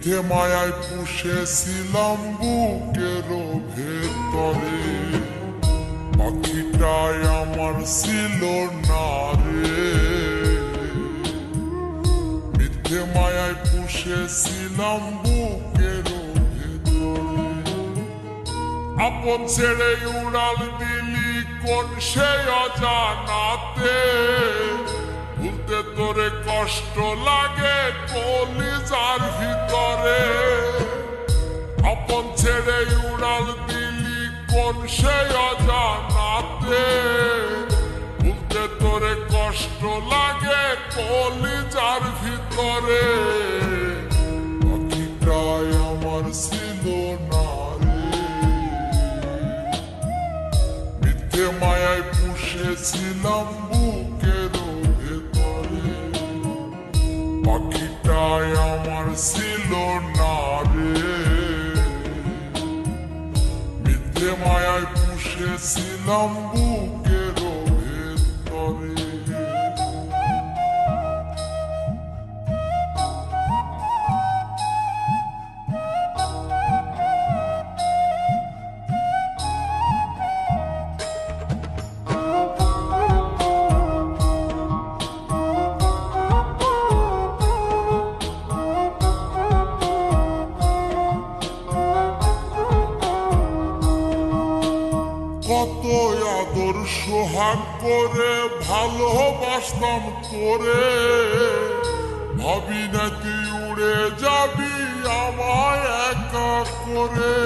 মিথ্যে মায়ায় পুষেছিলাম বুকের ভেতরে, পাখিটাই আমার ছিল না রে। মিথ্যে মায়ায় পুষেছিলাম বুকের ভেতরে, আপন ছেড়ে উড়াল দিলি কোন সে অজানাতে। ভুলতে তোরে কষ্ট লাগে কলিজার ভিতরে, আপন ছেড়ে উড়াল দিলি কোন সে অজানাতে। ভুলতে তোরে কষ্ট লাগে কলিজার ভিতরে, পাখিটাই আমার ছিল না রে। মিথ্যে মায়ায় পুষেছিলাম বুকের ভেতরে, পাখিটাই আমার ছিল না রে। মিথ্যে মায়ায় পুষেছিলাম বুকের ভেতরে। কত আদর সোহাগ করে ভালোবাসতাম তোরে, ভাবি না তুই উড়ে যাবি আমায় একা করে।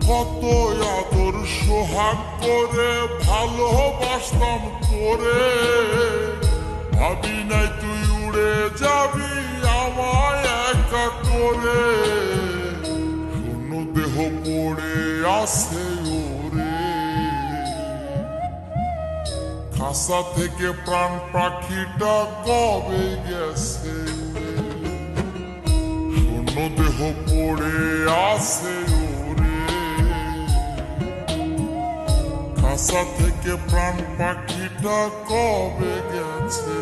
কত আদর সোহাগ করে ভালোবাসতাম তোরে, ভাবি নাই তুই উড়ে যাবি আমায় একা করে। শূন্য দেহ পড়ে আছে ওরে, খাসা থেকে প্রাণ পাখিটা কবে গেছে। শূন্য দেহ পড়ে আছে ওরে, খাসা থেকে প্রাণ পাখিটা কবে গেছে।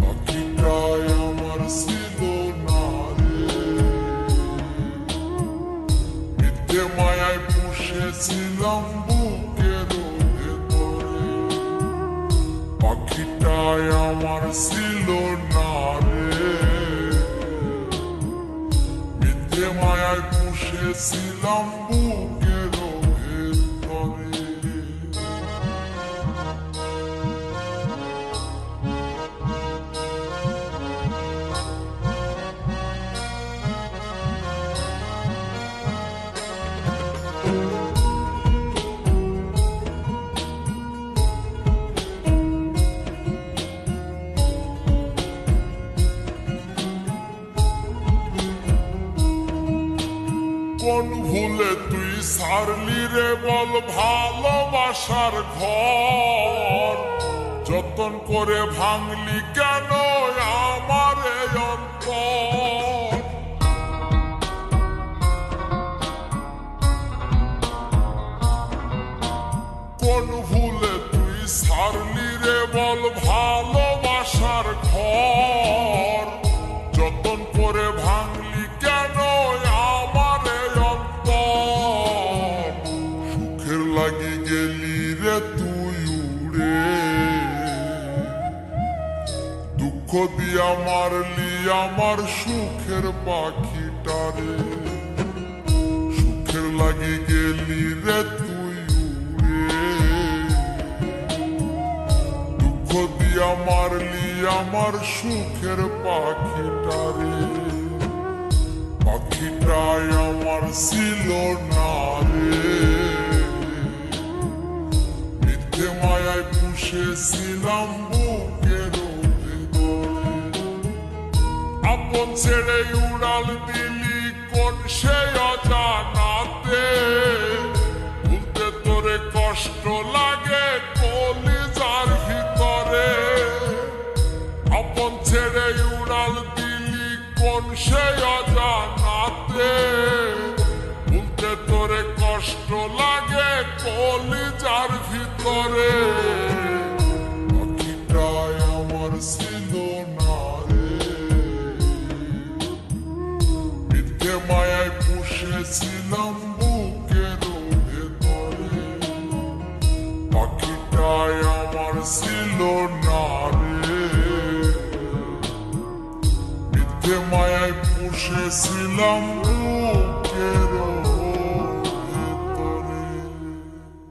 পাখিটাই আমার ছিল না রে। মিথ্যে মায়ায় পুষেছিলাম বুকের ভেতরে, পাখিটাই আমার ছিল না রে। মিথ্যে মায়ায় পুষেছিলাম বুকের ভেতরে। কোন ভুলে তুই সারলি রে বল ভালোবাসার ঘর, যতন করে ভাঙলি কেন আমার এই অন্তর। কোন ভুলে তুই সারলি রে বল ভালোবাসার ঘর, যতন করে ভাঙলি কেন আমার এই অন্তর। সুখের লাগি গেলি রে তুই উড়ে, দুঃখ দিয়া মারলি আমার সুখের পাখিটারে। সুখের লাগি গেলি রে তুই উড়ে, দুঃখ দিয়া মারলি আমার সুখের পাখিটারে। পাখিটাই আমার ছিল না রে। মিথ্যে মায়ায় পুষেছিলাম বুকের ভেতরে, আপন ছেড়ে উড়াল দিলি কোন সে অজানাতে। ভুলতে তোরে কষ্ট লাগে কলিজার ভিতরে, আপন ছেড়ে উড়াল দিলি কোন সে অজানাতে। ভুলতে তোরে কষ্ট লাগে লাগে কলিজার ভিতরে, পাখিটাই আমার ছিল না রে। মিথ্যে মায়ায় পুষেছিলাম বুকের ভেতরে, পাখিটাই আমার ছিল না রে। মিথ্যে মায়ায় পুষেছিলাম